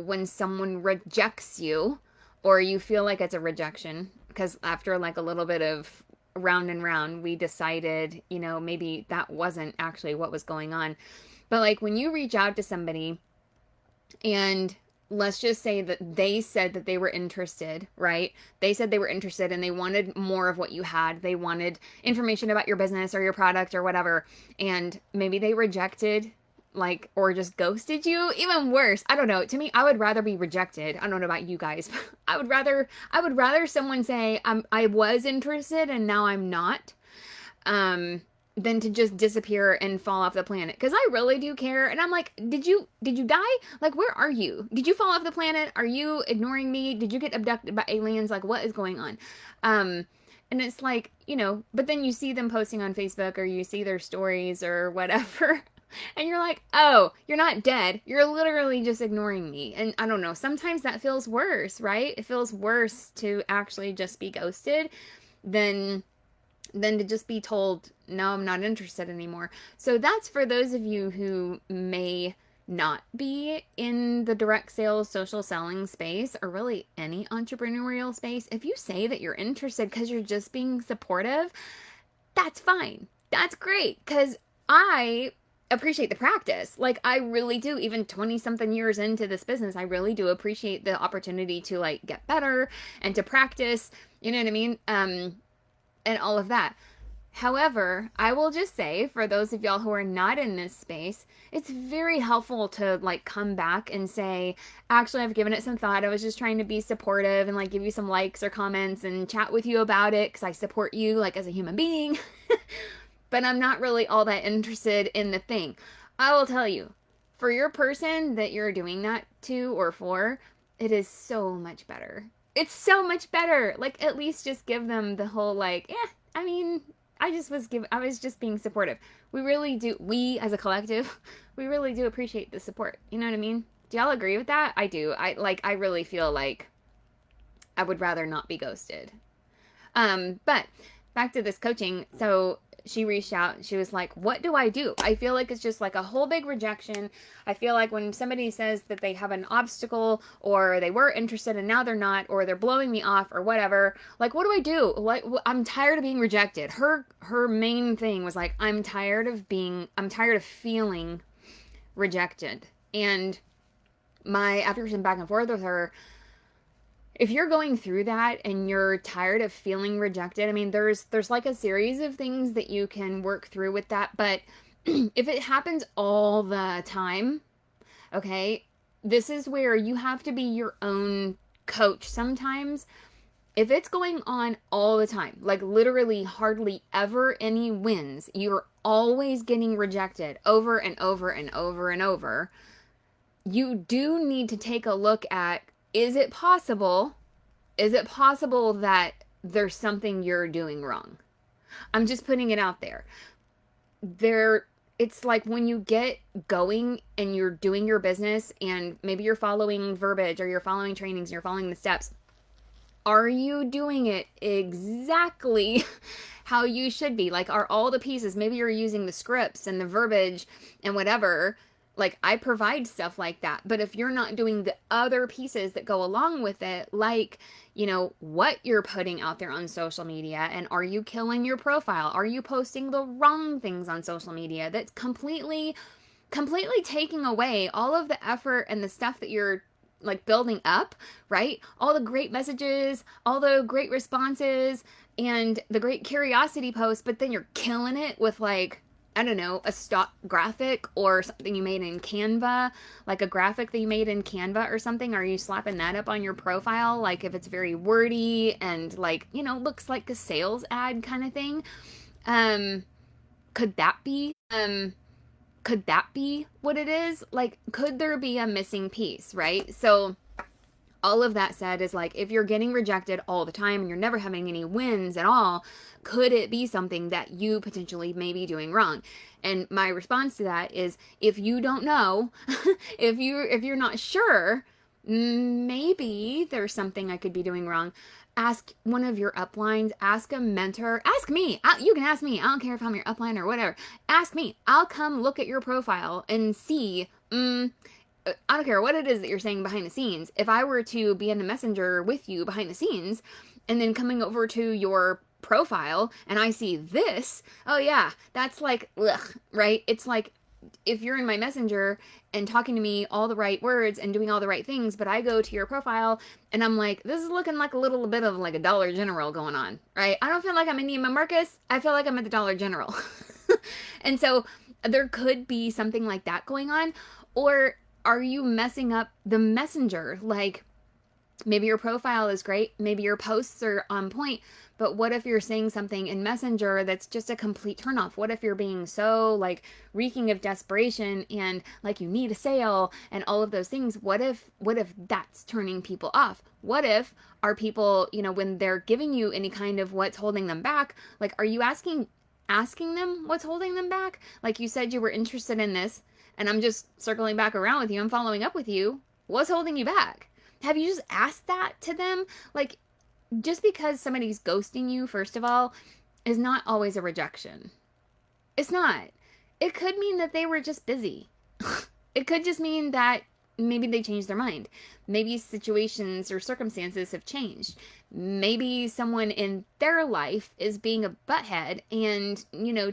when someone rejects you or you feel like it's a rejection, because after like a little bit of round and round, we decided, maybe that wasn't actually what was going on. But like when you reach out to somebody and let's just say that they said that they were interested, right? They said they were interested and they wanted more of what you had. They wanted information about your business or your product or whatever. And maybe they rejected, like, or just ghosted you. Even worse. I don't know. To me, I would rather be rejected. I don't know about you guys. But I would rather someone say I was interested and now I'm not. Than to just disappear and fall off the planet, because I really do care. And I'm like, did you die? Like, where are you? Did you fall off the planet? Are you ignoring me? Did you get abducted by aliens? Like, what is going on? And it's like, but then you see them posting on Facebook or you see their stories or whatever. And you're like, oh, you're not dead. You're literally just ignoring me. And I don't know, sometimes that feels worse, right? It feels worse to actually just be ghosted than to just be told, no, I'm not interested anymore. So that's for those of you who may not be in the direct sales, social selling space, or really any entrepreneurial space. If you say that you're interested because you're just being supportive, that's fine. That's great, because I appreciate the practice. Like, I really do. Even 20 something years into this business, I really do appreciate the opportunity to like get better and to practice, you know what I mean? And all of that. However, I will just say, for those of y'all who are not in this space, it's very helpful to like come back and say, actually, I've given it some thought. I was just trying to be supportive and like give you some likes or comments and chat with you about it because I support you like as a human being. But I'm not really all that interested in the thing. I will tell you, for your person that you're doing that to or for, it is so much better. It's so much better. Like, at least just give them the whole like, yeah, I mean, I was just being supportive. We as a collective, we really do appreciate the support. You know what I mean? Do y'all agree with that? I do. I really feel like I would rather not be ghosted. But back to this coaching. So she reached out and she was like, what do I do? I feel like it's just like a whole big rejection. I feel like when somebody says that they have an obstacle or they were interested and now they're not, or they're blowing me off or whatever, like, what do I do? Like, I'm tired of being rejected. Her main thing was like, I'm tired of feeling rejected. And after some back and forth with her, if you're going through that and you're tired of feeling rejected, I mean, there's like a series of things that you can work through with that. But if it happens all the time, okay, this is where you have to be your own coach sometimes. If it's going on all the time, like literally hardly ever any wins, you're always getting rejected over and over and over and over, you do need to take a look at, is it possible that there's something you're doing wrong? I'm just putting it out there. It's like when you get going and you're doing your business and maybe you're following verbiage or you're following trainings and you're following the steps. Are you doing it exactly how you should be? Like, are all the pieces, maybe you're using the scripts and the verbiage and whatever, like, I provide stuff like that. But if you're not doing the other pieces that go along with it, like, what you're putting out there on social media, and are you killing your profile? Are you posting the wrong things on social media? That's completely taking away all of the effort and the stuff that you're like building up, right? All the great messages, all the great responses, and the great curiosity posts, but then you're killing it with like, I don't know, a stock graphic or something you made in Canva, like a graphic that you made in Canva or something. Are you slapping that up on your profile? Like, if it's very wordy and like, looks like a sales ad kind of thing. Could that be what it is? Like, could there be a missing piece, right? So all of that said is like, if you're getting rejected all the time and you're never having any wins at all, could it be something that you potentially may be doing wrong? And my response to that is, if you don't know, if you're not sure, maybe there's something I could be doing wrong. Ask one of your uplines, ask a mentor, ask me. You can ask me. I don't care if I'm your upline or whatever. Ask me. I'll come look at your profile and see, I don't care what it is that you're saying behind the scenes. If I were to be in the messenger with you behind the scenes and then coming over to your profile and I see this, oh yeah, that's like, ugh, right? It's like if you're in my messenger and talking to me all the right words and doing all the right things, but I go to your profile and I'm like, this is looking like a little bit of like a Dollar General going on, right? I don't feel like I'm in Neiman Marcus. I feel like I'm at the Dollar General. And so there could be something like that going on. Or are you messing up the messenger? Like, maybe your profile is great, maybe your posts are on point, but what if you're saying something in Messenger that's just a complete turnoff? What if you're being so like reeking of desperation and like you need a sale and all of those things? What if that's turning people off? What if are people, when they're giving you any kind of what's holding them back, like are you asking them what's holding them back? Like you said you were interested in this, and I'm just circling back around with you. I'm following up with you. What's holding you back? Have you just asked that to them? Like, just because somebody's ghosting you, first of all, is not always a rejection. It's not. It could mean that they were just busy. It could just mean that maybe they changed their mind. Maybe situations or circumstances have changed. Maybe someone in their life is being a butthead and,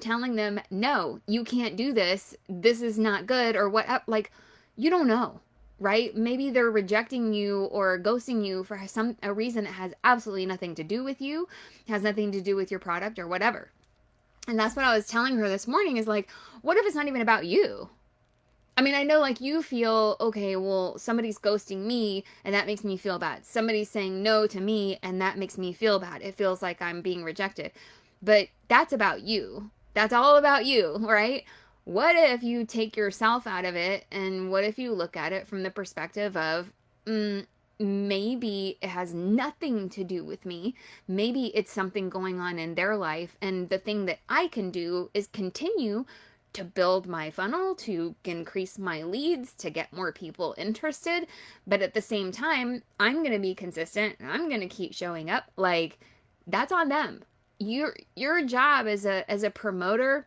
telling them, no, you can't do this. This is not good, or what. Like, you don't know. Right? Maybe they're rejecting you or ghosting you for a reason that has absolutely nothing to do with you, has nothing to do with your product or whatever. And that's what I was telling her this morning is like, what if it's not even about you? I mean, I know like you feel, okay, well, somebody's ghosting me and that makes me feel bad. Somebody's saying no to me and that makes me feel bad. It feels like I'm being rejected. But that's about you. That's all about you, right? What if you take yourself out of it, and what if you look at it from the perspective of, maybe it has nothing to do with me. Maybe it's something going on in their life, and the thing that I can do is continue to build my funnel, to increase my leads, to get more people interested. But at the same time, I'm going to be consistent, and I'm going to keep showing up. Like, that's on them. Your job as a promoter,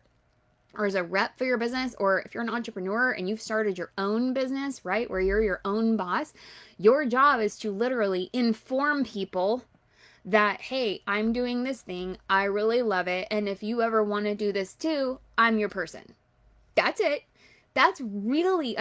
or as a rep for your business, or if you're an entrepreneur and you've started your own business, right, where you're your own boss, your job is to literally inform people that, hey, I'm doing this thing, I really love it, and if you ever want to do this too, I'm your person. That's it. That's really,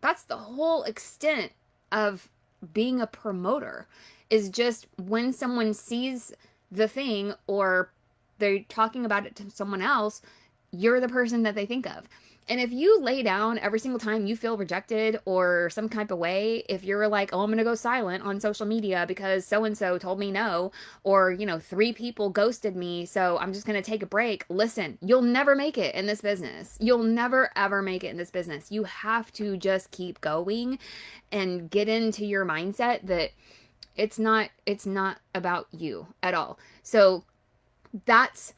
that's the whole extent of being a promoter, is just when someone sees the thing or they're talking about it to someone else, you're the person that they think of. And if you lay down every single time you feel rejected or some type of way, if you're like, oh, I'm going to go silent on social media because so-and-so told me no, or, 3 people ghosted me, so I'm just going to take a break. Listen, you'll never make it in this business. You'll never, ever make it in this business. You have to just keep going and get into your mindset that it's not about you at all. So that's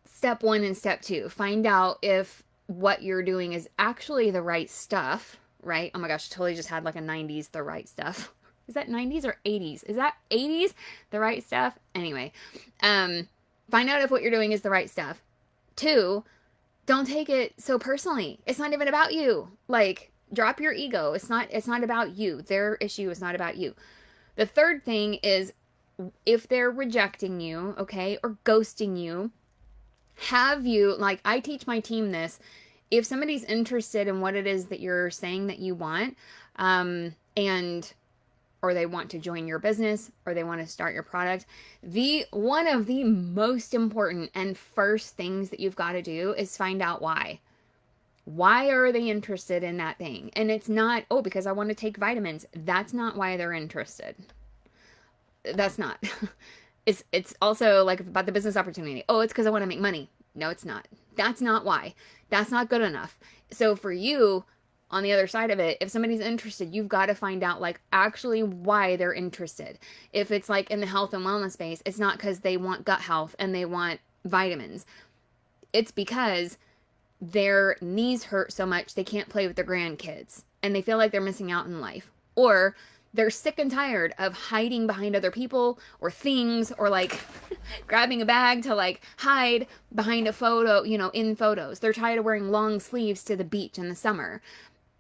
step 1 and step 2. Find out if what you're doing is actually the right stuff, right? Oh my gosh, totally just had like a 90s, the right stuff. Is that 90s or 80s? Is that 80s? The right stuff? Anyway, find out if what you're doing is the right stuff. 2, don't take it so personally. It's not even about you. Like, drop your ego. It's not about you. Their issue is not about you. The third thing is, if they're rejecting you, okay, or ghosting you, have you, like, I teach my team this, if somebody's interested in what it is that you're saying that you want, or they want to join your business, or they want to start your product, one of the most important and first things that you've got to do is find out why. Why are they interested in that thing? And it's not, oh, because I want to take vitamins. That's not why they're interested. That's not. It's also like about the business opportunity. Oh, it's because I want to make money. No, it's not. That's not why. That's not good enough. So for you, on the other side of it, if somebody's interested, you've got to find out like actually why they're interested. If it's like in the health and wellness space, it's not because they want gut health and they want vitamins. It's because their knees hurt so much they can't play with their grandkids and they feel like they're missing out in life. Or they're sick and tired of hiding behind other people or things, or like grabbing a bag to like hide behind a photo, in photos. They're tired of wearing long sleeves to the beach in the summer.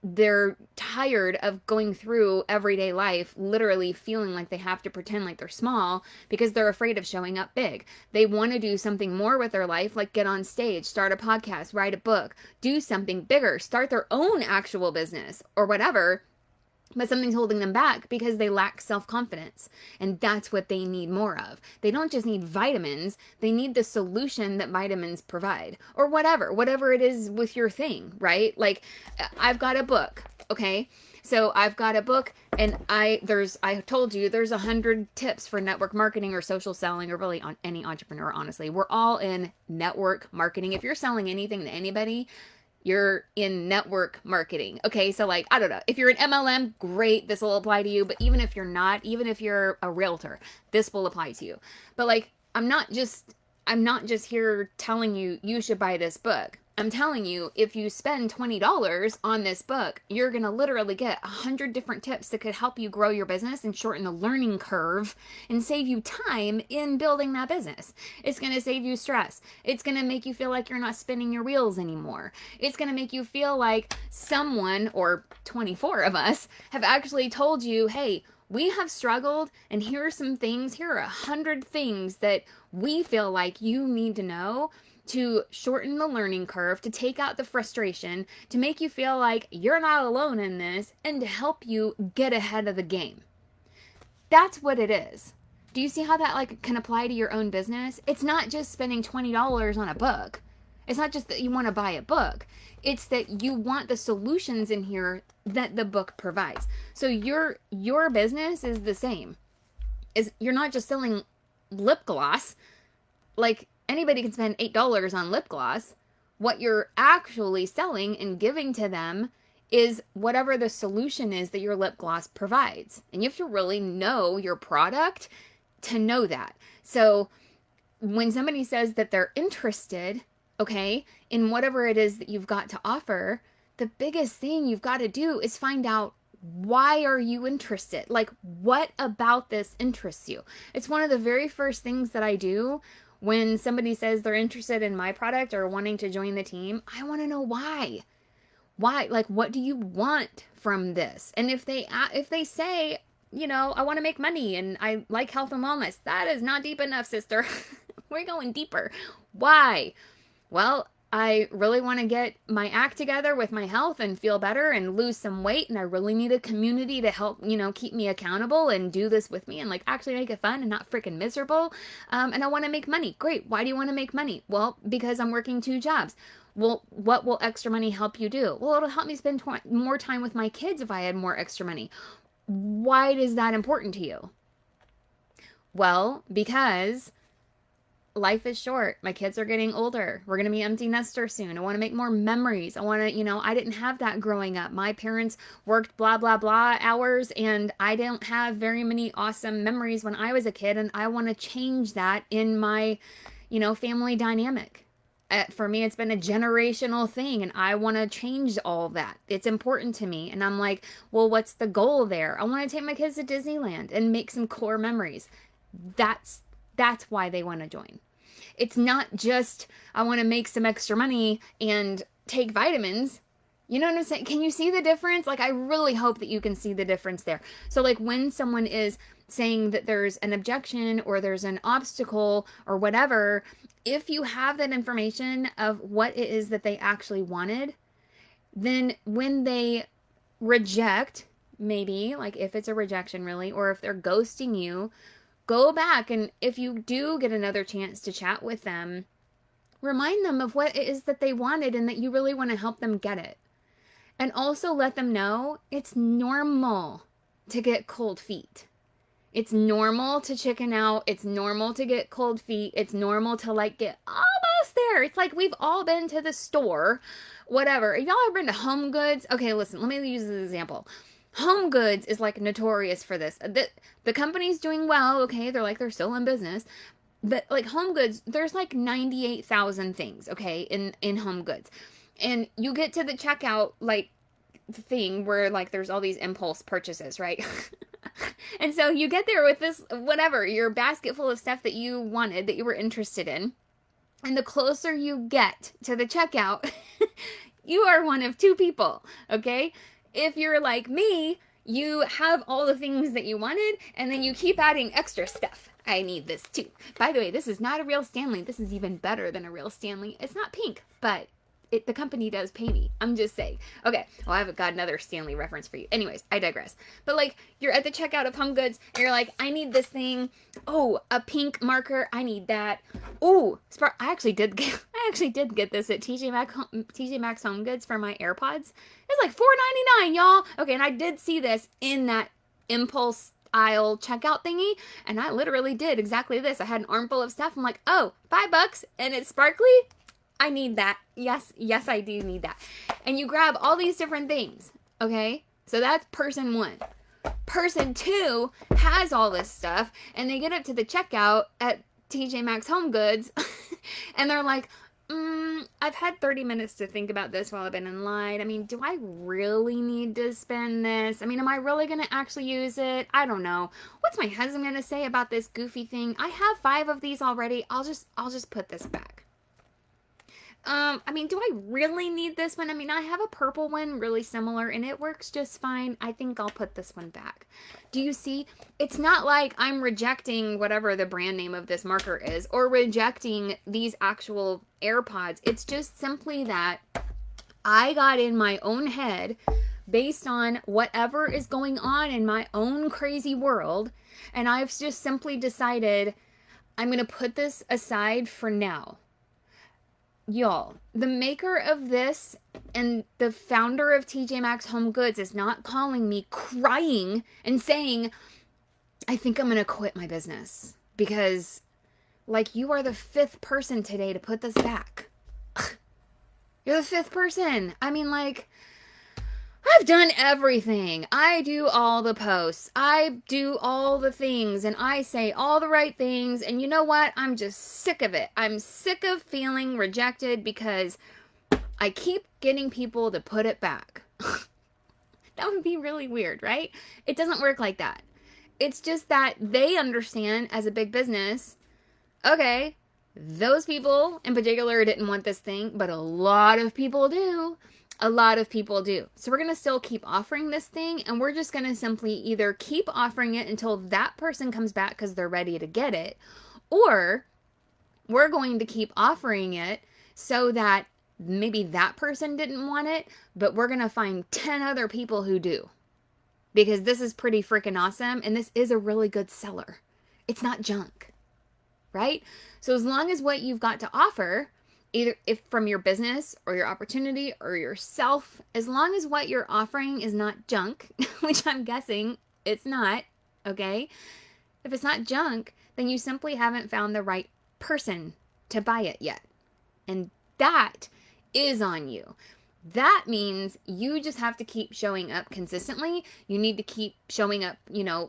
they're tired of going through everyday life literally feeling like they have to pretend like they're small because they're afraid of showing up big. They want to do something more with their life, like get on stage, start a podcast, write a book, do something bigger, start their own actual business or whatever. But something's holding them back because they lack self-confidence. And that's what they need more of. They don't just need vitamins. They need the solution that vitamins provide. Or whatever it is with your thing, right? Like, I've got a book, okay? So I've got a book, and I told you there's 100 tips for network marketing or social selling, or really on any entrepreneur, honestly. We're all in network marketing. If you're selling anything to anybody, you're in network marketing. Okay, so like, I don't know. If you're an MLM, great, this will apply to you. But even if you're not, even if you're a realtor, this will apply to you. But like, I'm not just here telling you you should buy this book. I'm telling you, if you spend $20 on this book, you're going to literally get 100 different tips that could help you grow your business and shorten the learning curve and save you time in building that business. It's going to save you stress. It's going to make you feel like you're not spinning your wheels anymore. It's going to make you feel like someone, or 24 of us, have actually told you, hey, we have struggled, and here are some things, here are 100 things that we feel like you need to know to shorten the learning curve, to take out the frustration, to make you feel like you're not alone in this, and to help you get ahead of the game. That's what it is. Do you see how that like can apply to your own business? It's not just spending $20 on a book. It's not just that you want to buy a book. It's that you want the solutions in here that the book provides. So your business is the same. You're not just selling lip gloss. Like, anybody can spend $8 on lip gloss. What you're actually selling and giving to them is whatever the solution is that your lip gloss provides. And you have to really know your product to know that. So when somebody says that they're interested, okay, in whatever it is that you've got to offer, the biggest thing you've got to do is find out, why are you interested? Like, what about this interests you? It's one of the very first things that I do when somebody says they're interested in my product or wanting to join the team. I want to know why. Why? Like, what do you want from this? And if they say, you know, I want to make money and I like health and wellness, that is not deep enough, sister. We're going deeper. Why? Well, I really want to get my act together with my health and feel better and lose some weight. And I really need a community to help, you know, keep me accountable and do this with me and like actually make it fun and not freaking miserable. And I want to make money. Great. Why do you want to make money? Well, because I'm working 2 jobs. Well, what will extra money help you do? Well, it'll help me spend more time with my kids if I had more extra money. Why is that important to you? Well, because life is short. My kids are getting older. We're going to be empty nesters soon. I want to make more memories. I want to, you know, I didn't have that growing up. My parents worked blah, blah, blah hours, and I don't have very many awesome memories when I was a kid, and I want to change that in my, you know, family dynamic. For me, it's been a generational thing, and I want to change all that. It's important to me. And I'm like, well, what's the goal there? I want to take my kids to Disneyland and make some core memories. That's why they want to join. It's not just, I want to make some extra money and take vitamins. You know what I'm saying? Can you see the difference? Like, I really hope that you can see the difference there. So like when someone is saying that there's an objection or there's an obstacle or whatever, if you have that information of what it is that they actually wanted, then when they reject, maybe, like if it's a rejection really, or if they're ghosting you, go back, and if you do get another chance to chat with them, remind them of what it is that they wanted and that you really want to help them get it. And also let them know it's normal to get cold feet. It's normal to chicken out. It's normal to get cold feet. It's normal to like get almost there. It's like we've all been to the store, whatever. Y'all ever been to Home Goods? Okay, listen, let me use this example. Home Goods is like notorious for this. The company's doing well, okay? They're still in business. But like Home Goods, there's like 98,000 things, okay, in Home Goods. And you get to the checkout like thing where like there's all these impulse purchases, right? And so you get there with this, whatever, your basket full of stuff that you wanted, that you were interested in. And the closer you get to the checkout, you are one of 2 people, okay? if you're like me, you have all the things that you wanted, and then you keep adding extra stuff. I need this too. By the way, this is not a real Stanley. This is even better than a real Stanley. It's not pink, but the company does pay me. I'm just saying. Okay, well, I've got another Stanley reference for you. Anyways, I digress. But like, you're at the checkout of Home Goods, and you're like, I need this thing. Oh, a pink marker. I need that. Oh, I actually did get this at TJ Maxx Home Goods for my AirPods. It's like $4.99, y'all. Okay, and I did see this in that impulse aisle checkout thingy, and I literally did exactly this. I had an armful of stuff. I'm like, oh, $5, and it's sparkly. I need that. Yes, I do need that. And you grab all these different things, okay? So that's person one. Person two has all this stuff, and they get up to the checkout at TJ Maxx Home Goods, and they're like, I've had 30 minutes to think about this while I've been in line. I mean, do I really need to spend this? I mean, am I really going to actually use it? I don't know. What's my husband going to say about this goofy thing? I have 5 of these already. I'll just put this back. I mean, do I really need this one? I mean, I have a purple one really similar and it works just fine. I think I'll put this one back. Do you see? It's not like I'm rejecting whatever the brand name of this marker is or rejecting these actual AirPods. It's just simply that I got in my own head based on whatever is going on in my own crazy world. And I've just simply decided I'm going to put this aside for now. Y'all, the maker of this and the founder of TJ Maxx Home Goods is not calling me crying and saying, I think I'm going to quit my business. Because, like, you are the 5th person today to put this back. You're the 5th person. I mean, like, I've done everything. I do all the posts. I do all the things. And I say all the right things. And you know what? I'm just sick of it. I'm sick of feeling rejected because I keep getting people to put it back. That would be really weird, right? It doesn't work like that. It's just that they understand as a big business, okay, those people in particular didn't want this thing, but a lot of people do. A lot of people do. So we're going to still keep offering this thing, and we're just going to simply either keep offering it until that person comes back because they're ready to get it, or we're going to keep offering it so that maybe that person didn't want it, but we're going to find 10 other people who do. Because this is pretty freaking awesome, and this is a really good seller. It's not junk, right? So as long as what you've got to offer, either if from your business or your opportunity or yourself, as long as what you're offering is not junk, which I'm guessing it's not, okay? If it's not junk, then you simply haven't found the right person to buy it yet. And that is on you. That means you just have to keep showing up consistently. You need to keep showing up,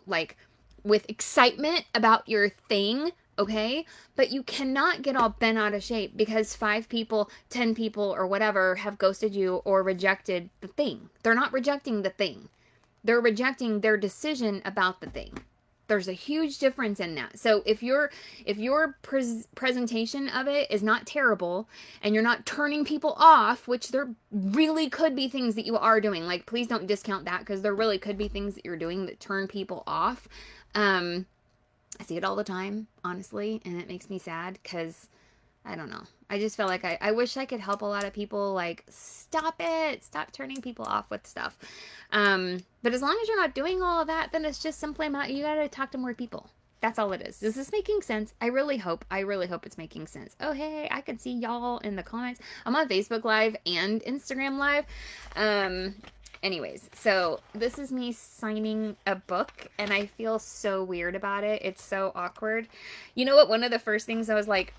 like with excitement about your thing, okay? But you cannot get all bent out of shape because 5 people, 10 people, or whatever have ghosted you or rejected the thing. They're not rejecting the thing. They're rejecting their decision about the thing. There's a huge difference in that. So if your presentation of it is not terrible and you're not turning people off, which there really could be things that you are doing. Like, please don't discount that because there really could be things that you're doing that turn people off. I see it all the time, honestly, and it makes me sad because, I don't know. I just feel like I wish I could help a lot of people, like, stop it. Stop turning people off with stuff. But as long as you're not doing all of that, then it's just simply you gotta talk to more people. That's all it is. Is this making sense? I really hope it's making sense. Oh, hey, I can see y'all in the comments. I'm on Facebook Live and Instagram Live. Anyways, so this is me signing a book, and I feel so weird about it. It's so awkward. You know what? One of the first things I was like,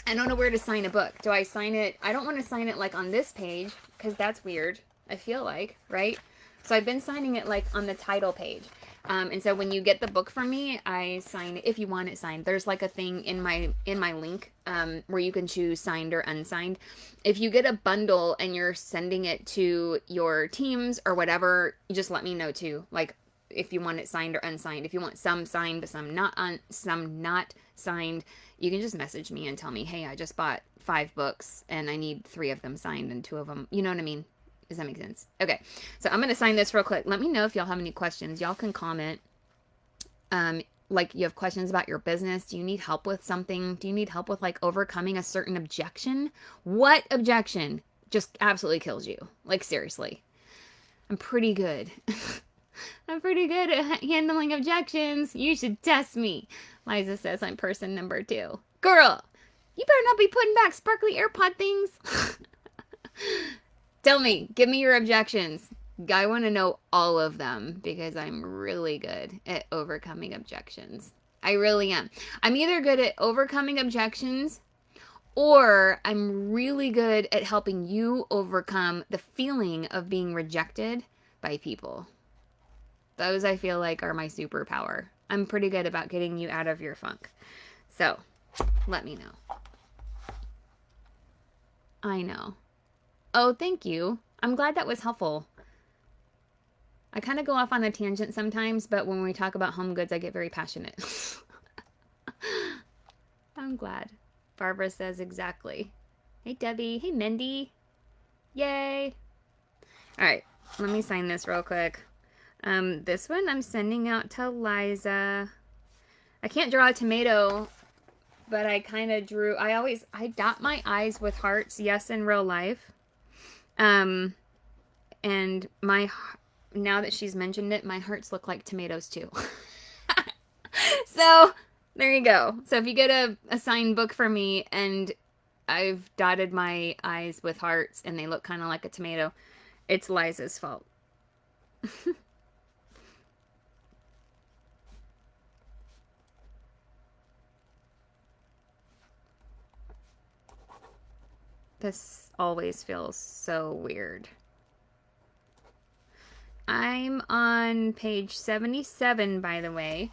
I don't know where to sign a book. Do I sign it? I don't want to sign it like on this page because that's weird. I feel like, right? So I've been signing it like on the title page. And so when you get the book from me, I sign it if you want it signed. There's like a thing in my link where you can choose signed or unsigned. If you get a bundle and you're sending it to your teams or whatever, you just let me know too. Like if you want it signed or unsigned. If you want some signed but some not signed, you can just message me and tell me, hey, I just bought 5 books and I need 3 of them signed and 2 of them, you know what I mean? Does that make sense? Okay. So I'm going to sign this real quick. Let me know if y'all have any questions. Y'all can comment. Like, you have questions about your business. Do you need help with something? Do you need help with like overcoming a certain objection? What objection just absolutely kills you? Like, seriously. I'm pretty good. I'm pretty good at handling objections. You should test me. Liza says I'm person number 2. Girl, you better not be putting back sparkly AirPod things. Tell me, give me your objections. I want to know all of them because I'm really good at overcoming objections. I really am. I'm either good at overcoming objections or I'm really good at helping you overcome the feeling of being rejected by people. Those I feel like are my superpower. I'm pretty good about getting you out of your funk. So, let me know. I know. Oh, thank you. I'm glad that was helpful. I kind of go off on a tangent sometimes, but when we talk about home goods, I get very passionate. I'm glad. Barbara says exactly. Hey, Debbie. Hey, Mindy. Yay. All right. Let me sign this real quick. This one I'm sending out to Liza. I can't draw a tomato, but I kind of drew. I dot my I's with hearts. Yes, in real life. And now that she's mentioned it, my hearts look like tomatoes too. So there you go. So if you get a signed book for me and I've dotted my I's with hearts and they look kind of like a tomato, it's Liza's fault. This always feels so weird. I'm on page 77, by the way.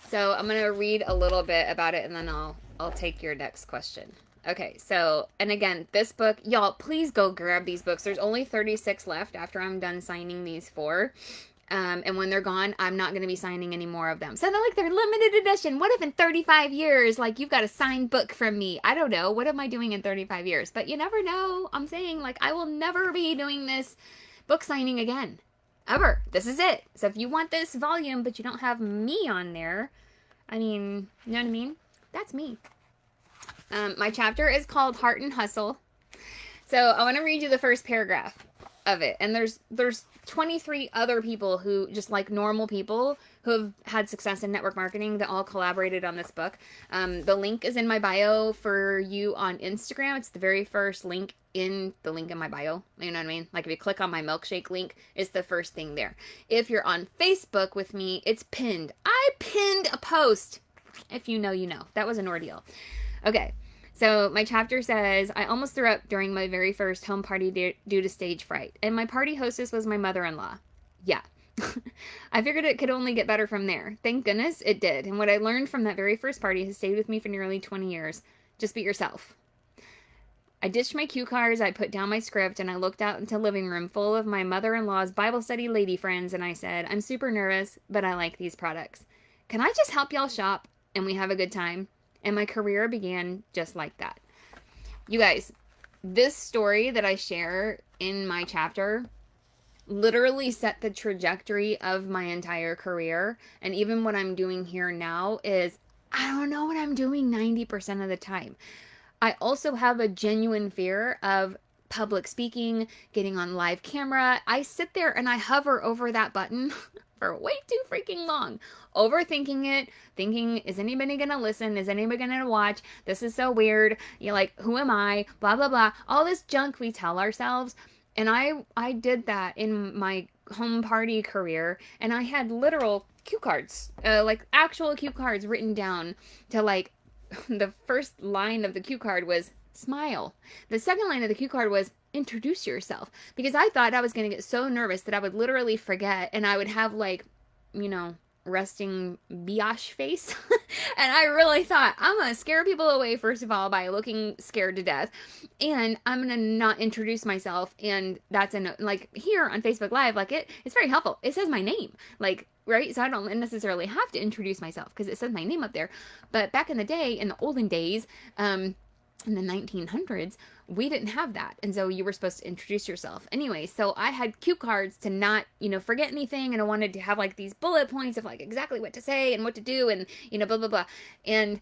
So I'm going to read a little bit about it and then I'll take your next question. Okay, so, and again, this book, y'all, please go grab these books. There's only 36 left after I'm done signing these 4. And when they're gone, I'm not going to be signing any more of them. So they're like, they're limited edition. What if in 35 years, like, you've got a signed book from me? I don't know. What am I doing in 35 years? But you never know. I'm saying, like, I will never be doing this book signing again. Ever. This is it. So if you want this volume, but you don't have me on there, I mean, you know what I mean? That's me. My chapter is called Heart and Hustle. So I want to read you the first paragraph of it. And there's 23 other people who, just like normal people, who have had success in network marketing that all collaborated on this book. The link is in my bio for you on Instagram. It's the very first link in the link in my bio. You know what I mean? Like if you click on my milkshake link, it's the first thing there. If you're on Facebook with me, it's pinned. I pinned a post. If you know, you know. That was an ordeal. Okay. So my chapter says, I almost threw up during my very first home party due to stage fright. And my party hostess was my mother-in-law. Yeah. I figured it could only get better from there. Thank goodness it did. And what I learned from that very first party has stayed with me for nearly 20 years. Just be yourself. I ditched my cue cards, I put down my script, and I looked out into the living room full of my mother-in-law's Bible study lady friends, and I said, I'm super nervous, but I like these products. Can I just help y'all shop and we have a good time? And my career began just like that. You guys, this story that I share in my chapter literally set the trajectory of my entire career. And even what I'm doing here now is, I don't know what I'm doing 90% of the time. I also have a genuine fear of public speaking, getting on live camera. I sit there and I hover over that button for way too freaking long, overthinking it, thinking, is anybody gonna listen? Is anybody gonna watch? This is so weird. You're like, who am I? Blah, blah, blah. All this junk we tell ourselves. And I did that in my home party career, and I had literal cue cards, like actual cue cards written down to like, the first line of the cue card was smile. The second line of the cue card was introduce yourself, because I thought I was going to get so nervous that I would literally forget and I would have like, you know, resting biatch face. And I really thought, I'm going to scare people away, first of all, by looking scared to death. And I'm going to not introduce myself. And that's like here on Facebook Live, like it's very helpful. It says my name, like, right? So I don't necessarily have to introduce myself because it says my name up there. But back in the day, in the olden days, in the 1900s, we didn't have that. And so you were supposed to introduce yourself. Anyway, so I had cue cards to not, forget anything. And I wanted to have like these bullet points of like exactly what to say and what to do and, blah, blah, blah. And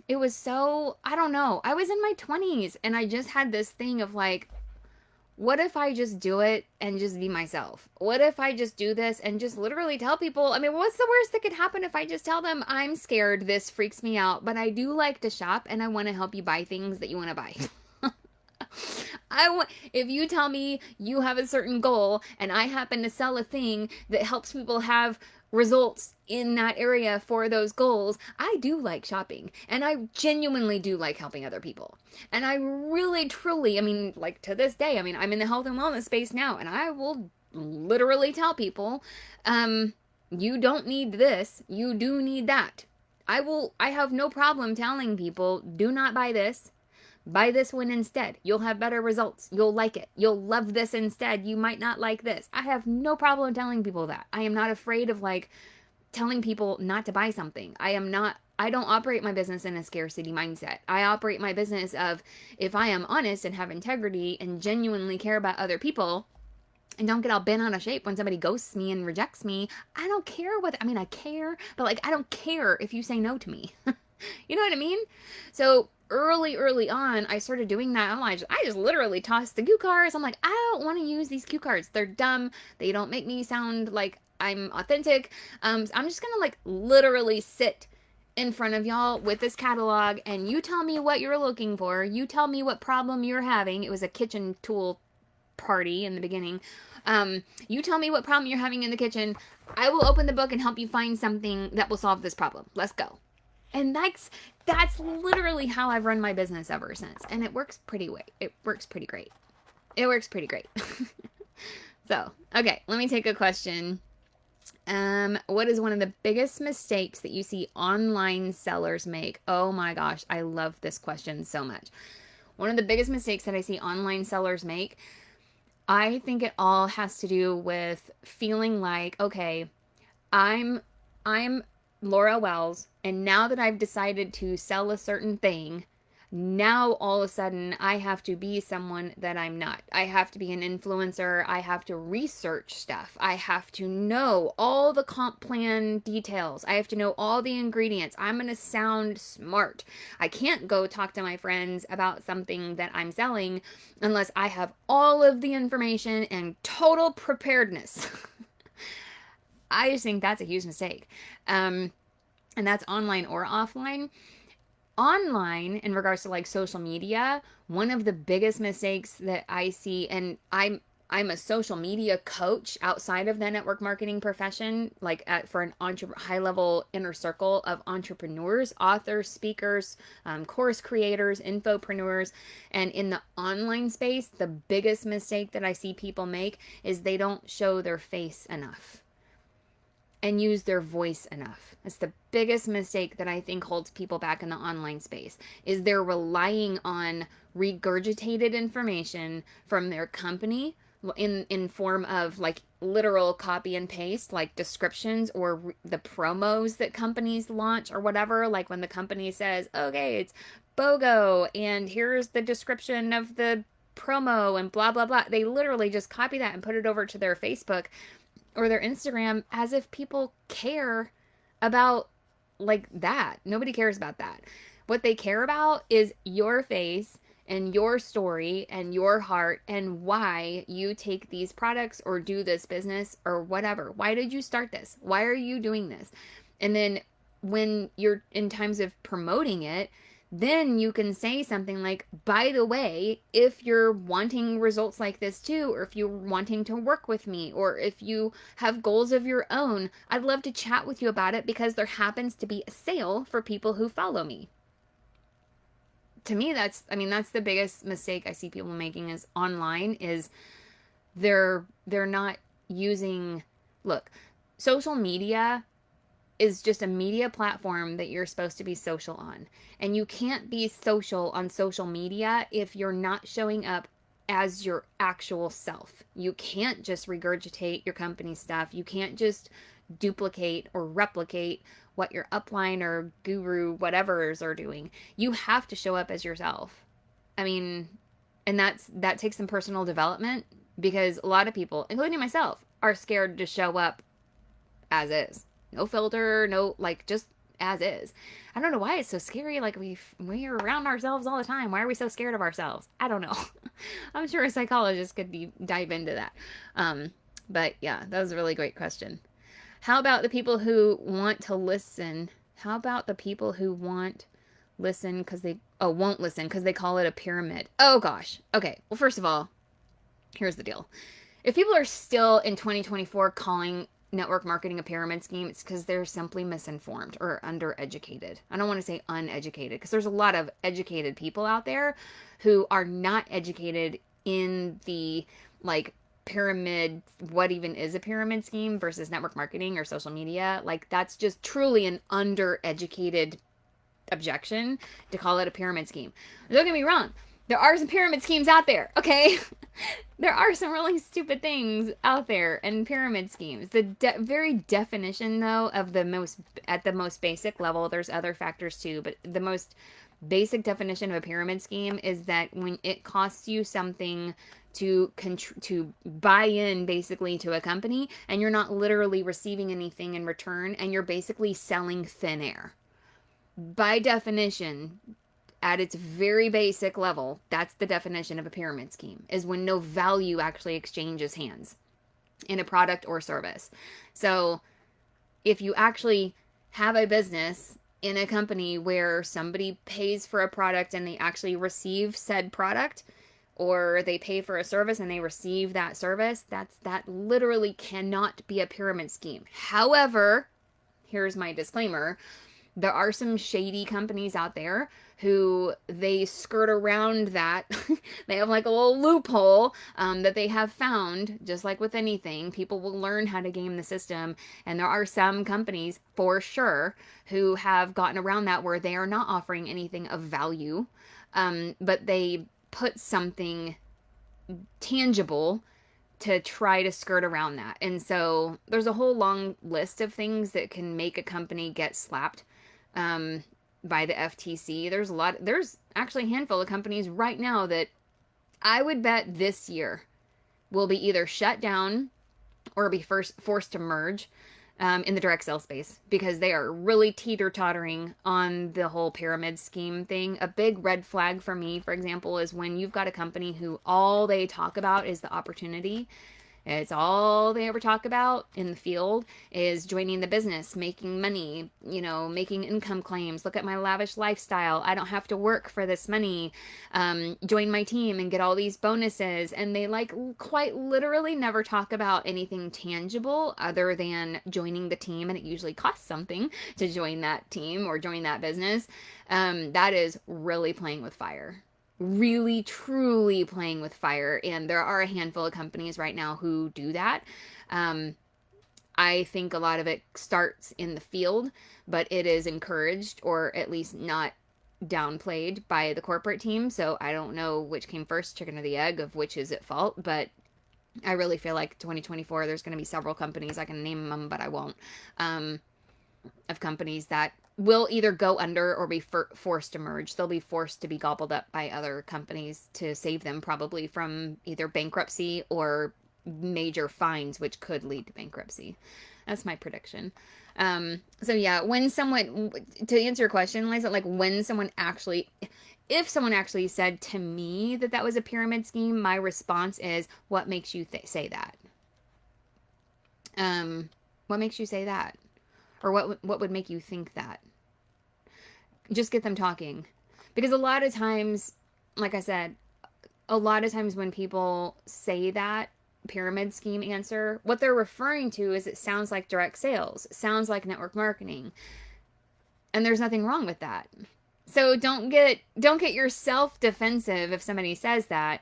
it was so, I don't know. I was in my 20s and I just had this thing of like, what if I just do it and just be myself? What if I just do this and just literally tell people? I mean, what's the worst that could happen if I just tell them I'm scared, this freaks me out, but I do like to shop and I want to help you buy things that you want to buy. If you tell me you have a certain goal and I happen to sell a thing that helps people have results in that area for those goals, I do like shopping and I genuinely do like helping other people. And I really, truly, I mean, like to this day, I mean, I'm in the health and wellness space now and I will literally tell people, you don't need this, you do need that. I have no problem telling people, do not buy this. Buy this one instead. You'll have better results. You'll like it. You'll love this instead. You might not like this. I have no problem telling people that. I am not afraid of like telling people not to buy something. I don't operate my business in a scarcity mindset. I operate my business of if I am honest and have integrity and genuinely care about other people and don't get all bent out of shape when somebody ghosts me and rejects me, I don't care I care, but like I don't care if you say no to me. You know what I mean? So early on, I started doing that. I just literally tossed the cue cards. I'm like, I don't want to use these cue cards. They're dumb. They don't make me sound like I'm authentic. So I'm just gonna like literally sit in front of y'all with this catalog and you tell me what you're looking for. You tell me what problem you're having. It was a kitchen tool party in the beginning. You tell me what problem you're having in the kitchen. I will open the book and help you find something that will solve this problem. Let's go. And that's literally how I've run my business ever since. And it works pretty great. It works pretty great. So, okay, let me take a question. What is one of the biggest mistakes that you see online sellers make? Oh my gosh, I love this question so much. One of the biggest mistakes that I see online sellers make, I think it all has to do with feeling like, okay, I'm Laura Wells, and now that I've decided to sell a certain thing, now all of a sudden I have to be someone that I'm not. I have to be an influencer. I have to research stuff. I have to know all the comp plan details. I have to know all the ingredients. I'm going to sound smart. I can't go talk to my friends about something that I'm selling unless I have all of the information and total preparedness. I just think that's a huge mistake. And that's online or offline. Online, in regards to like social media, one of the biggest mistakes that I see, and I'm a social media coach outside of the network marketing profession, like for an high level inner circle of entrepreneurs, authors, speakers, course creators, infopreneurs. And in the online space, the biggest mistake that I see people make is they don't show their face enough and use their voice enough. That's the biggest mistake that I think holds people back in the online space, is they're relying on regurgitated information from their company in form of like literal copy and paste, like descriptions or the promos that companies launch or whatever. Like when the company says, okay, it's BOGO and here's the description of the promo and blah, blah, blah. They literally just copy that and put it over to their Facebook or their Instagram as if people care about like that. Nobody cares about that. What they care about is your face and your story and your heart and why you take these products or do this business or whatever. Why did you start this? Why are you doing this? And then when you're in times of promoting it, then you can say something like, by the way, if you're wanting results like this too, or if you're wanting to work with me, or if you have goals of your own, I'd love to chat with you about it because there happens to be a sale for people who follow me. To me, that's the biggest mistake I see people making is online, is they're not using, look, social media is just a media platform that you're supposed to be social on. And you can't be social on social media if you're not showing up as your actual self. You can't just regurgitate your company stuff. You can't just duplicate or replicate what your upline or guru whatever's are doing. You have to show up as yourself. I mean, and that takes some personal development because a lot of people, including myself, are scared to show up as is. No filter, no, like, just as is. I don't know why it's so scary. Like, we're around ourselves all the time. Why are we so scared of ourselves? I don't know. I'm sure a psychologist could dive into that. But yeah, that was a really great question. How about the people who want to listen? How about the people who listen because they won't listen because they call it a pyramid? Oh gosh. Okay. Well, first of all, here's the deal. If people are still in 2024 calling network marketing a pyramid scheme, it's because they're simply misinformed or undereducated. I don't want to say uneducated because there's a lot of educated people out there who are not educated in the like pyramid, what even is a pyramid scheme versus network marketing or social media. Like, that's just truly an undereducated objection to call it a pyramid scheme. Don't get me wrong, there are some pyramid schemes out there, okay? There are some really stupid things out there in pyramid schemes. The very definition, though, of at the most basic level, there's other factors too, but the most basic definition of a pyramid scheme is that when it costs you something to buy in basically to a company and you're not literally receiving anything in return and you're basically selling thin air. By definition, at its very basic level, that's the definition of a pyramid scheme, is when no value actually exchanges hands in a product or service. So if you actually have a business in a company where somebody pays for a product and they actually receive said product, or they pay for a service and they receive that service, that literally cannot be a pyramid scheme. However, here's my disclaimer. There are some shady companies out there who they skirt around that. They have like a little loophole that they have found. Just like with anything, people will learn how to game the system. And there are some companies, for sure, who have gotten around that where they are not offering anything of value, but they put something tangible to try to skirt around that. And so there's a whole long list of things that can make a company get slapped by the FTC. There's actually a handful of companies right now that I would bet this year will be either shut down or be forced to merge in the direct sales space because they are really teeter-tottering on the whole pyramid scheme thing. A big red flag for me, for example, is when you've got a company who all they talk about is the opportunity. It's all they ever talk about in the field is joining the business, making money, making income claims. Look at my lavish lifestyle. I don't have to work for this money. Join my team and get all these bonuses. And they quite literally never talk about anything tangible other than joining the team. And it usually costs something to join that team or join that business. That is really playing with fire. Really, truly playing with fire. And there are a handful of companies right now who do that. I think a lot of it starts in the field, but it is encouraged or at least not downplayed by the corporate team. So I don't know which came first, chicken or the egg, of which is at fault, but I really feel like 2024, there's going to be several companies, I can name them, but I won't, of companies that will either go under or be forced to merge. They'll be forced to be gobbled up by other companies to save them probably from either bankruptcy or major fines, which could lead to bankruptcy. That's my prediction. So yeah, to answer your question, Liza, if someone actually said to me that was a pyramid scheme, my response is, what makes you say that? What makes you say that? Or what would make you think that? Just get them talking. Because a lot of times, like I said, when people say that pyramid scheme answer, what they're referring to is it sounds like direct sales, it sounds like network marketing. And there's nothing wrong with that. So don't get yourself defensive if somebody says that.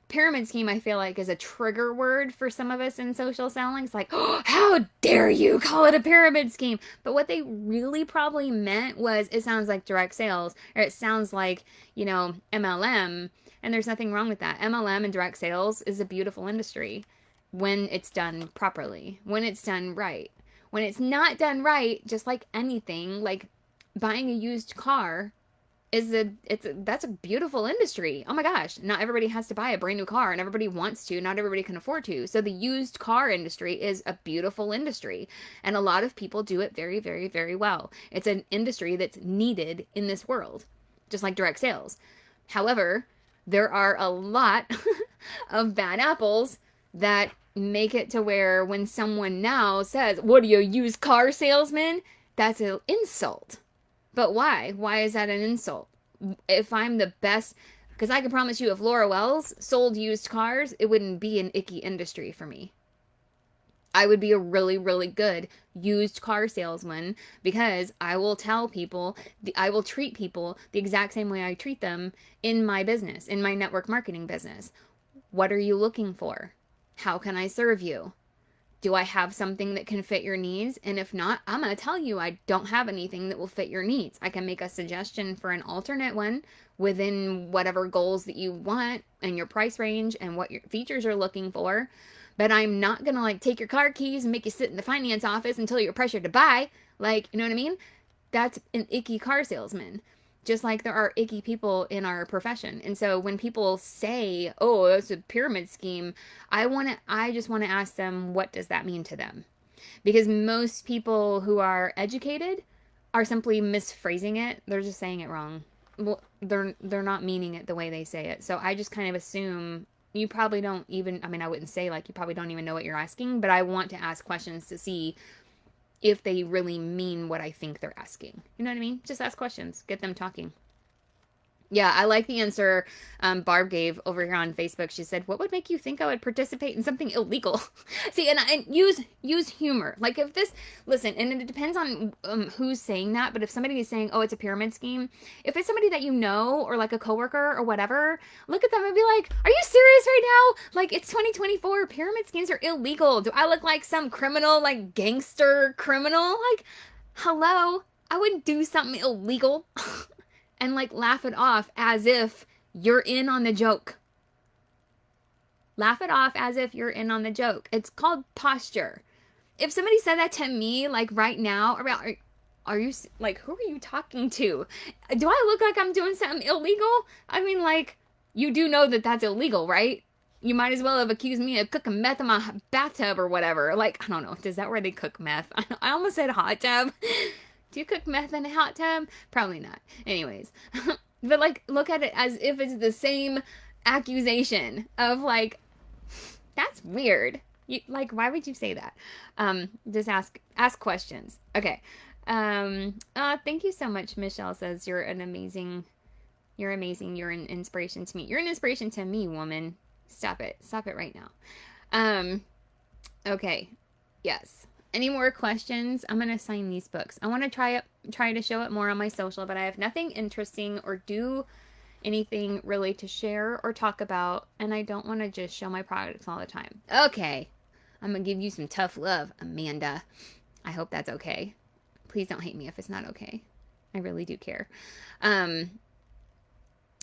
Pyramid scheme, I feel like, is a trigger word for some of us in social selling. It's like, oh, how dare you call it a pyramid scheme? But what they really probably meant was it sounds like direct sales, or it sounds like, MLM, and there's nothing wrong with that. MLM and direct sales is a beautiful industry when it's done properly, when it's done right. When it's not done right, just like anything, like buying a used car, that's a beautiful industry. Oh my gosh, not everybody has to buy a brand new car and everybody wants to, not everybody can afford to. So the used car industry is a beautiful industry and a lot of people do it very, very, very well. It's an industry that's needed in this world, just like direct sales. However, there are a lot of bad apples that make it to where when someone now says, "What are you, a used car salesman?" That's an insult. But why? Why is that an insult? If I'm the best, because I can promise you, if Laura Wells sold used cars, it wouldn't be an icky industry for me. I would be a really, really good used car salesman because I will tell people, I will treat people the exact same way I treat them in my business, in my network marketing business. What are you looking for? How can I serve you? Do I have something that can fit your needs? And if not, I'm going to tell you I don't have anything that will fit your needs. I can make a suggestion for an alternate one within whatever goals that you want and your price range and what your features are looking for. But I'm not going to like take your car keys and make you sit in the finance office until you're pressured to buy. Like, you know what I mean? That's an icky car salesman. Just like there are icky people in our profession. And so when people say, "Oh, it's a pyramid scheme," I just want to ask them, what does that mean to them? Because most people who are educated are simply misphrasing it. They're just saying it wrong. Well, they're not meaning it the way they say it. So I just kind of assume you probably don't even, I mean, I wouldn't say like you probably don't even know what you're asking, but I want to ask questions to see if they really mean what I think they're asking. You know what I mean? Just ask questions, get them talking. Yeah, I like the answer Barb gave over here on Facebook. She said, "What would make you think I would participate in something illegal?" See, and use humor. Like if this, listen, and it depends on who's saying that. But if somebody is saying, "Oh, it's a pyramid scheme," if it's somebody that you know or like a coworker or whatever, look at them and be like, "Are you serious right now? Like it's 2024. Pyramid schemes are illegal. Do I look like some criminal, like gangster criminal? Like, hello, I wouldn't do something illegal." And like laugh it off as if you're in on the joke. Laugh it off as if you're in on the joke. It's called posture. If somebody said that to me, like right now, are you like, who are you talking to? Do I look like I'm doing something illegal? I mean, like, you do know that that's illegal, right? You might as well have accused me of cooking meth in my bathtub or whatever. Like, I don't know. Is that where they cook meth? I almost said hot tub. Do you cook meth in a hot tub? Probably not. Anyways, but like look at it as if it's the same accusation of like, that's weird. Like, why would you say that? Just ask questions. Okay. Thank you so much. Michelle says you're amazing. You're an inspiration to me. You're an inspiration to me, woman. Stop it. Stop it right now. Okay. Yes. Any more questions? I'm going to sign these books. I want to try to show it more on my social, but I have nothing interesting or do anything really to share or talk about, and I don't want to just show my products all the time. Okay. I'm going to give you some tough love, Amanda. I hope that's okay. Please don't hate me if it's not okay. I really do care. I'm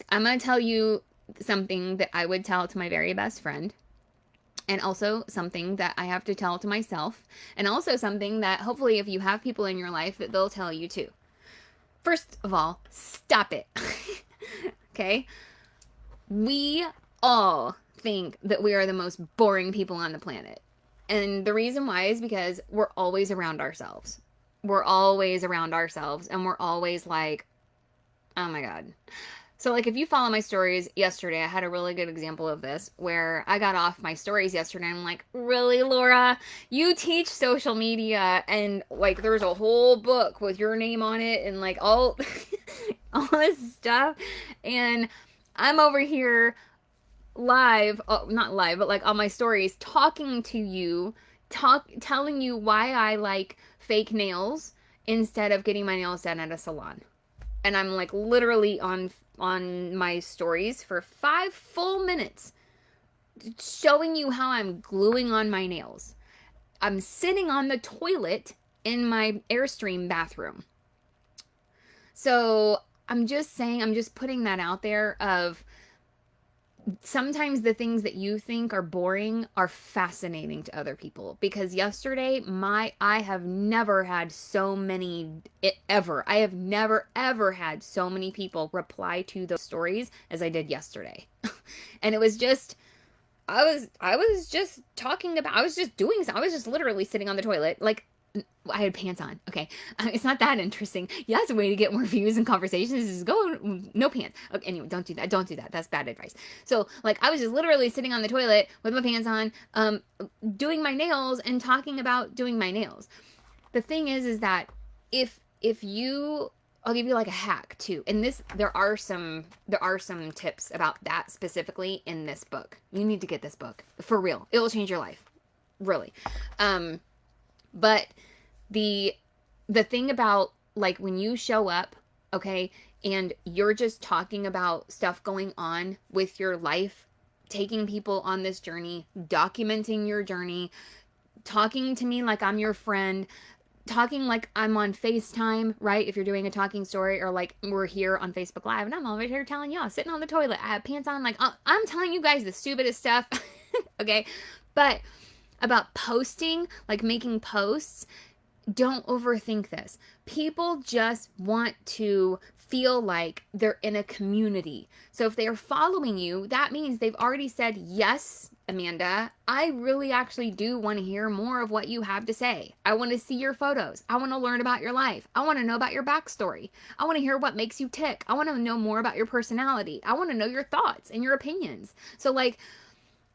going to tell you something that I would tell to my very best friend. And also something that I have to tell to myself. And also something that hopefully if you have people in your life that they'll tell you too. First of all, stop it. Okay? We all think that we are the most boring people on the planet. And the reason why is because we're always around ourselves. We're always around ourselves. And we're always like, oh my God. So like if you follow my stories yesterday, I had a really good example of this where I got off my stories yesterday and I'm like, really, Laura, you teach social media and like there's a whole book with your name on it and like all this stuff. And I'm over here live, not live, but like on my stories talking to you, telling you why I like fake nails instead of getting my nails done at a salon. And I'm like literally on my stories for 5 full minutes showing you how I'm gluing on my nails. I'm sitting on the toilet in my Airstream bathroom. So I'm just saying, I'm just putting that out there of sometimes the things that you think are boring are fascinating to other people, because yesterday I have never had so many ever. I have never ever had so many people reply to those stories as I did yesterday. And it was just I was just talking about, I was just doing I was just literally sitting on the toilet, like I had pants on. Okay. It's not that interesting. Yes, a way to get more views and conversations is go no pants. Okay, anyway, don't do that. Don't do that. That's bad advice. So, like, I was just literally sitting on the toilet with my pants on, doing my nails and talking about doing my nails. The thing is that if you, I'll give you like a hack too. And this, there are some tips about that specifically in this book. You need to get this book for real. It will change your life, really. But the thing about, like, when you show up, okay, and you're just talking about stuff going on with your life, taking people on this journey, documenting your journey, talking to me like I'm your friend, talking like I'm on FaceTime, right? If you're doing a talking story, or like we're here on Facebook Live and I'm over here telling y'all, sitting on the toilet, I have pants on, like I'm telling you guys the stupidest stuff, okay? But about posting, like making posts, don't overthink this. People just want to feel like they're in a community. So if they are following you, that means they've already said, yes, Amanda, I really actually do want to hear more of what you have to say. I want to see your photos. I want to learn about your life. I want to know about your backstory. I want to hear what makes you tick. I want to know more about your personality. I want to know your thoughts and your opinions. So, like,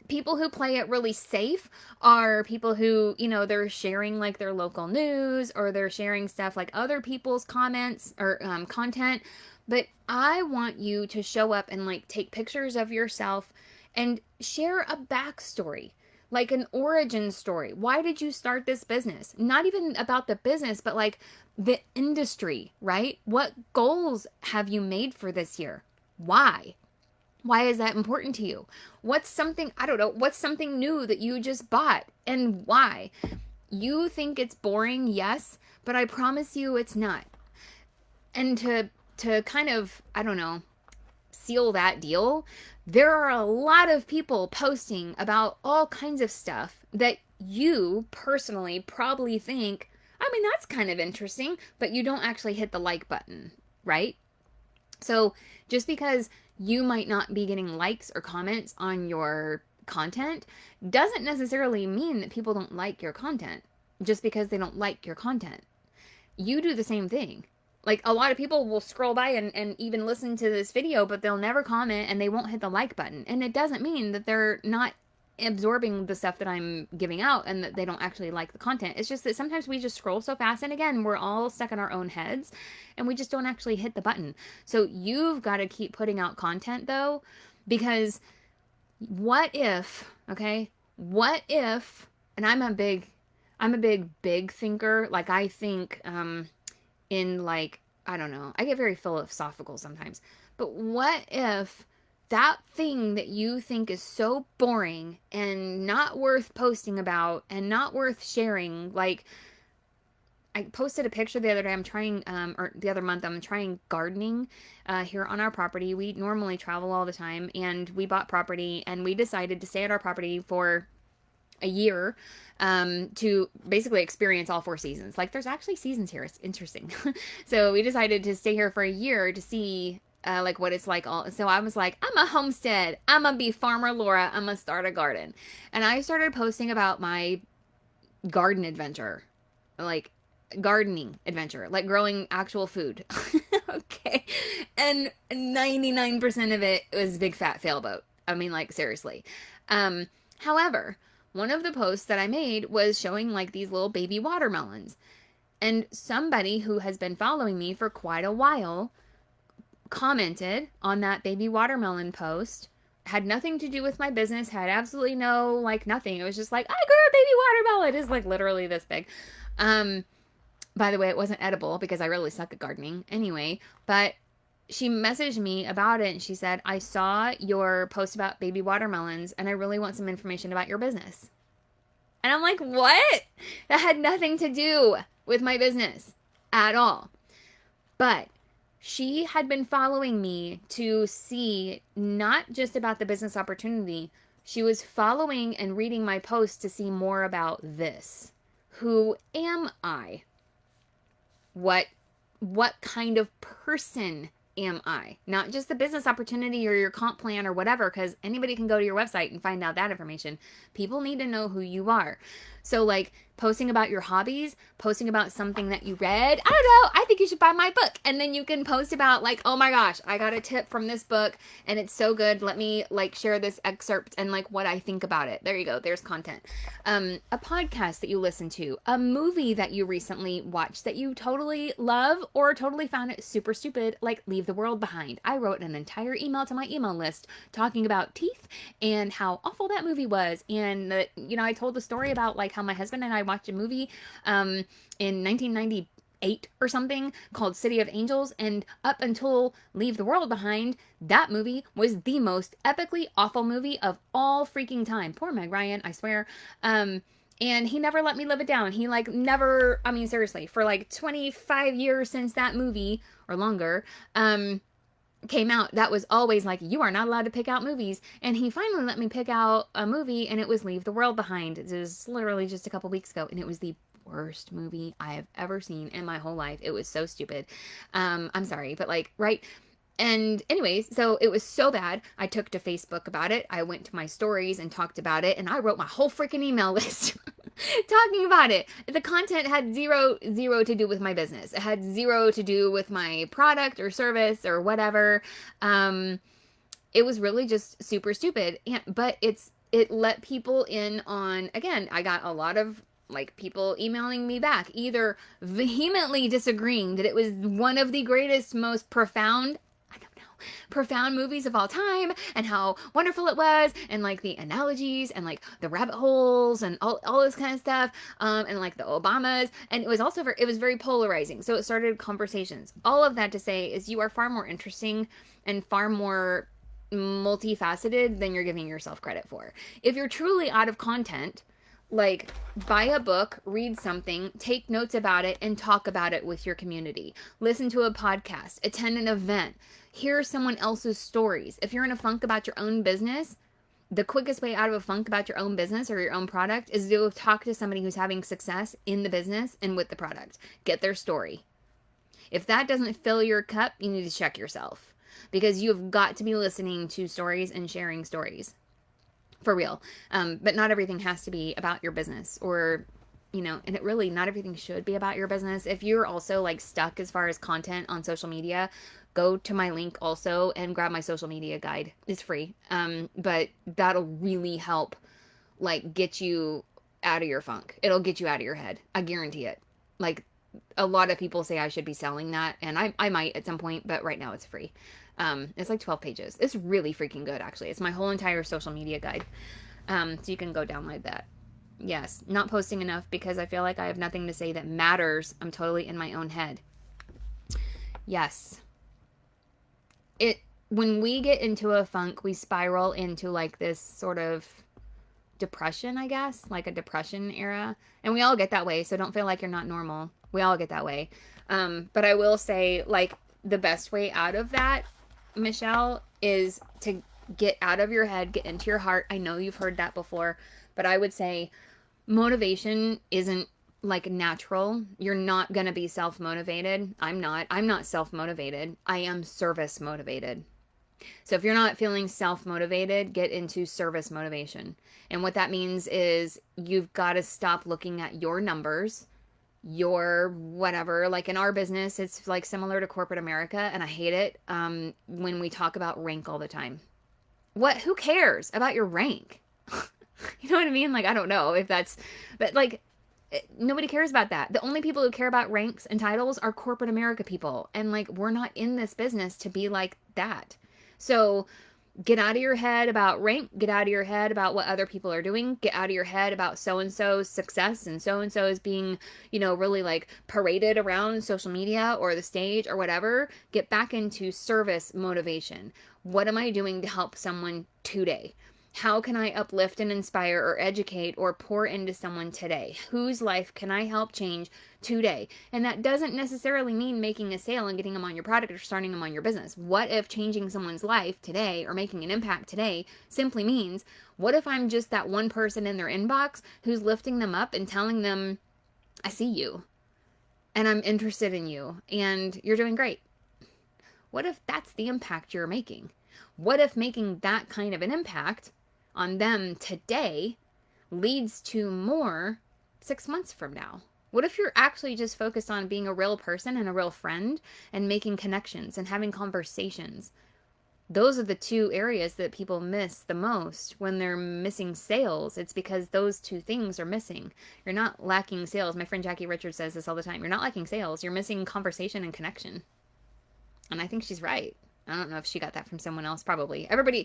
people who play it really safe are people who, they're sharing like their local news, or they're sharing stuff like other people's comments or content. But I want you to show up and like take pictures of yourself and share a backstory, like an origin story. Why did you start this business? Not even about the business, but like the industry, right? What goals have you made for this year? Why? Why is that important to you? What's something, I don't know, what's something new that you just bought and why? You think it's boring, yes, but I promise you it's not. And to kind of, I don't know, seal that deal, there are a lot of people posting about all kinds of stuff that you personally probably think, I mean, that's kind of interesting, but you don't actually hit the like button, right? So just because you might not be getting likes or comments on your content doesn't necessarily mean that people don't like your content just because they don't like your content. You do the same thing. Like, a lot of people will scroll by and even listen to this video, but they'll never comment and they won't hit the like button. And it doesn't mean that they're not absorbing the stuff that I'm giving out and that they don't actually like the content. It's just that sometimes we just scroll so fast, and again, we're all stuck in our own heads and we just don't actually hit the button. So you've got to keep putting out content though, because what if, okay? What if, and I'm a big thinker. Like, I think in, like, I don't know, I get very philosophical sometimes. But what if that thing that you think is so boring and not worth posting about and not worth sharing, like, I posted a picture the other day, or the other month, I'm trying gardening here on our property. We normally travel all the time, and we bought property, and we decided to stay at our property for a year to basically experience all 4 seasons. Like, there's actually seasons here. It's interesting. So we decided to stay here for a year to see like what it's like. So I was like, I'm a homestead. I'm gonna be Farmer Laura. I'm gonna start a garden. And I started posting about my garden adventure, like gardening adventure, like growing actual food. Okay. And 99% of it was big fat failboat. I mean, like, seriously. However, one of the posts that I made was showing like these little baby watermelons. And somebody who has been following me for quite a while commented on that baby watermelon post. Had nothing to do with my business, had absolutely no, like, nothing. It was just like, I grew a baby watermelon. It is like literally this big. By the way, it wasn't edible because I really suck at gardening anyway, but she messaged me about it and she said, I saw your post about baby watermelons and I really want some information about your business. And I'm like, what? That had nothing to do with my business at all. But She had been following me to see not just about the business opportunity, she was following and reading my posts to see more about this. Who am I? What what kind of person am I? Not just the business opportunity or your comp plan or whatever, because anybody can go to your website and find out that information. People need to know who you are. So, like, posting about your hobbies, posting about something that you read. I don't know. I think you should buy my book. And then you can post about, like, oh my gosh, I got a tip from this book and it's so good. Let me, like, share this excerpt and, like, what I think about it. There you go. There's content. A podcast that you listen to, a movie that you recently watched that you totally love or totally found it super stupid, like Leave the World Behind. I wrote an entire email to my email list talking about teeth and how awful that movie was. And, I told the story about, like, how my husband and I watched a movie in 1998 or something called City of Angels, and up until Leave the World Behind, that movie was the most epically awful movie of all freaking time. Poor Meg Ryan, I swear. And he never let me live it down. He, like, never, I mean, seriously, for like 25 years since that movie or longer, came out, that was always like, you are not allowed to pick out movies. And he finally let me pick out a movie, and it was Leave the World Behind. It was literally just a couple weeks ago, and it was the worst movie I have ever seen in my whole life. It was so stupid. I'm sorry, but, like, right. And anyways, so it was so bad, I took to Facebook about it. I went to my stories and talked about it, and I wrote my whole freaking email list talking about it. The content had zero to do with my business. It had zero to do with my product or service or whatever. It was really just super stupid. But it let people in on, again, I got a lot of, like, people emailing me back, either vehemently disagreeing that it was one of the greatest, most profound movies of all time, and how wonderful it was, and, like, the analogies and, like, the rabbit holes and all this kind of stuff, and, like, the Obamas. And it was also it was very polarizing, so it started conversations. All of that to say is, you are far more interesting and far more multifaceted than you're giving yourself credit for. If you're truly out of content, like, buy a book, read something, take notes about it, and talk about it with your community. Listen to a podcast, attend an event, hear someone else's stories. If you're in a funk about your own business, the quickest way out of a funk about your own business or your own product is to talk to somebody who's having success in the business and with the product. Get their story. If that doesn't fill your cup, you need to check yourself, because you've got to be listening to stories and sharing stories. For real. But not everything has to be about your business, or, and it really, not everything should be about your business. If you're also, like, stuck as far as content on social media, go to my link also and grab my social media guide. It's free. But that'll really help, like, get you out of your funk. It'll get you out of your head. I guarantee it. Like, a lot of people say I should be selling that, and I might at some point, but right now it's free. It's like 12 pages. It's really freaking good, actually. It's my whole entire social media guide. So you can go download that. Yes, not posting enough because I feel like I have nothing to say that matters. I'm totally in my own head. Yes. When we get into a funk, we spiral into, like, this sort of depression, I guess, like a depression era. And we all get that way, so don't feel like you're not normal. We all get that way. But I will say, like, the best way out of that, Michelle, is to get out of your head, get into your heart. I know you've heard that before, but I would say motivation isn't, like, natural. You're not going to be self-motivated. I'm not self-motivated. I am service motivated. So if you're not feeling self-motivated, get into service motivation. And what that means is you've got to stop looking at your numbers, your whatever. Like, in our business, it's, like, similar to corporate America, and I hate it when we talk about rank all the time. Who cares about your rank? You know what I mean? Like, I don't know if that's, but, like, nobody cares about that. The only people who care about ranks and titles are corporate America people, and, like, we're not in this business to be like that. So get out of your head about rank, get out of your head about what other people are doing, get out of your head about so-and-so's success and so-and-so is being, really, like, paraded around social media or the stage or whatever. Get back into service motivation. What am I doing to help someone today? How can I uplift and inspire or educate or pour into someone today? Whose life can I help change today? And that doesn't necessarily mean making a sale and getting them on your product or starting them on your business. What if changing someone's life today or making an impact today simply means, what if I'm just that one person in their inbox who's lifting them up and telling them, I see you and I'm interested in you and you're doing great? What if that's the impact you're making? What if making that kind of an impact on them today leads to more 6 months from now? What if you're actually just focused on being a real person and a real friend and making connections and having conversations? Those are the two areas that people miss the most when they're missing sales. It's because those two things are missing. You're not lacking sales. My friend Jackie Richards says this all the time. You're not lacking sales. You're missing conversation and connection. And I think she's right. I don't know if she got that from someone else. Probably. Everybody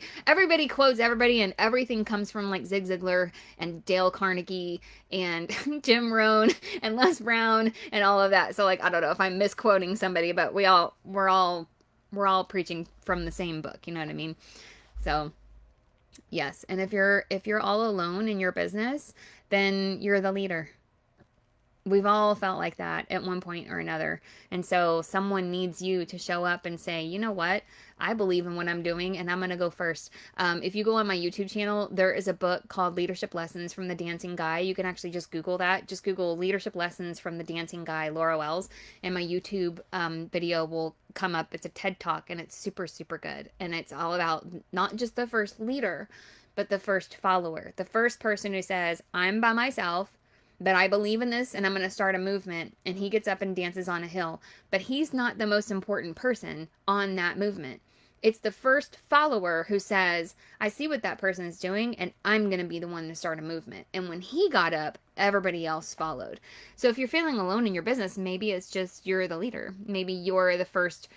quotes everybody, and everything comes from like Zig Ziglar and Dale Carnegie and Jim Rohn and Les Brown and all of that. So like, I don't know if I'm misquoting somebody, but we're all preaching from the same book. You know what I mean? So yes. And if you're all alone in your business, then you're the leader. We've all felt like that at one point or another. And so someone needs you to show up and say, you know what? I believe in what I'm doing and I'm going to go first. If you go on my YouTube channel, there is a book called Leadership Lessons from the Dancing Guy. You can actually just Google that. Just Google Leadership Lessons from the Dancing Guy, Laura Wells. And my YouTube video will come up. It's a TED Talk and it's super, super good. And it's all about not just the first leader, but the first follower. The first person who says, I'm by myself, but I believe in this and I'm going to start a movement. And he gets up and dances on a hill. But he's not the most important person on that movement. It's the first follower who says, I see what that person is doing and I'm going to be the one to start a movement. And when he got up, everybody else followed. So if you're feeling alone in your business, maybe it's just you're the leader. Maybe you're the first,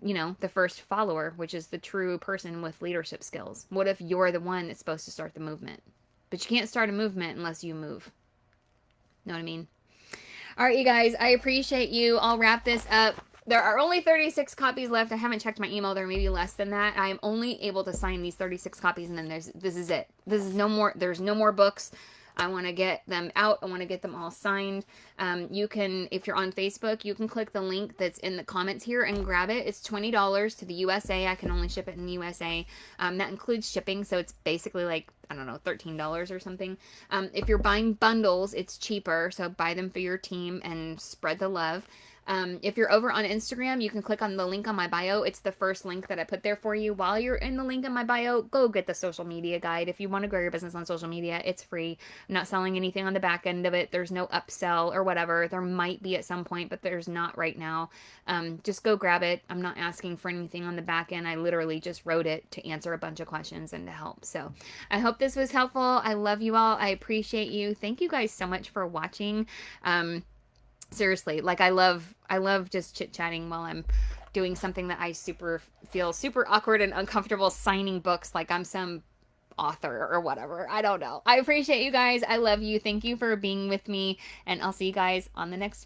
the first follower, which is the true person with leadership skills. What if you're the one that's supposed to start the movement? But you can't start a movement unless you move. Know what I mean? All right, you guys, I appreciate you. I'll wrap this up. There are only 36 copies left. I haven't checked my email. There may be less than that. I am only able to sign these 36 copies, and then this is it. There's no more books. I want to get them out. I want to get them all signed. You can, if you're on Facebook, you can click the link that's in the comments here and grab it. It's $20 to the USA. I can only ship it in the USA. That includes shipping, so it's basically like, I don't know, $13 or something. If you're buying bundles, it's cheaper, so buy them for your team and spread the love. If you're over on Instagram, you can click on the link on my bio. It's the first link that I put there for you. While you're in the link in my bio, go get the social media guide. If you want to grow your business on social media, it's free. I'm not selling anything on the back end of it. There's no upsell or whatever. There might be at some point, but there's not right now. Just go grab it. I'm not asking for anything on the back end. I literally just wrote it to answer a bunch of questions and to help. So I hope this was helpful. I love you all. I appreciate you. Thank you guys so much for watching. Seriously, like I love just chit-chatting while I'm doing something that I feel super awkward and uncomfortable, signing books like I'm some author or whatever. I don't know. I appreciate you guys. I love you. Thank you for being with me, and I'll see you guys on the next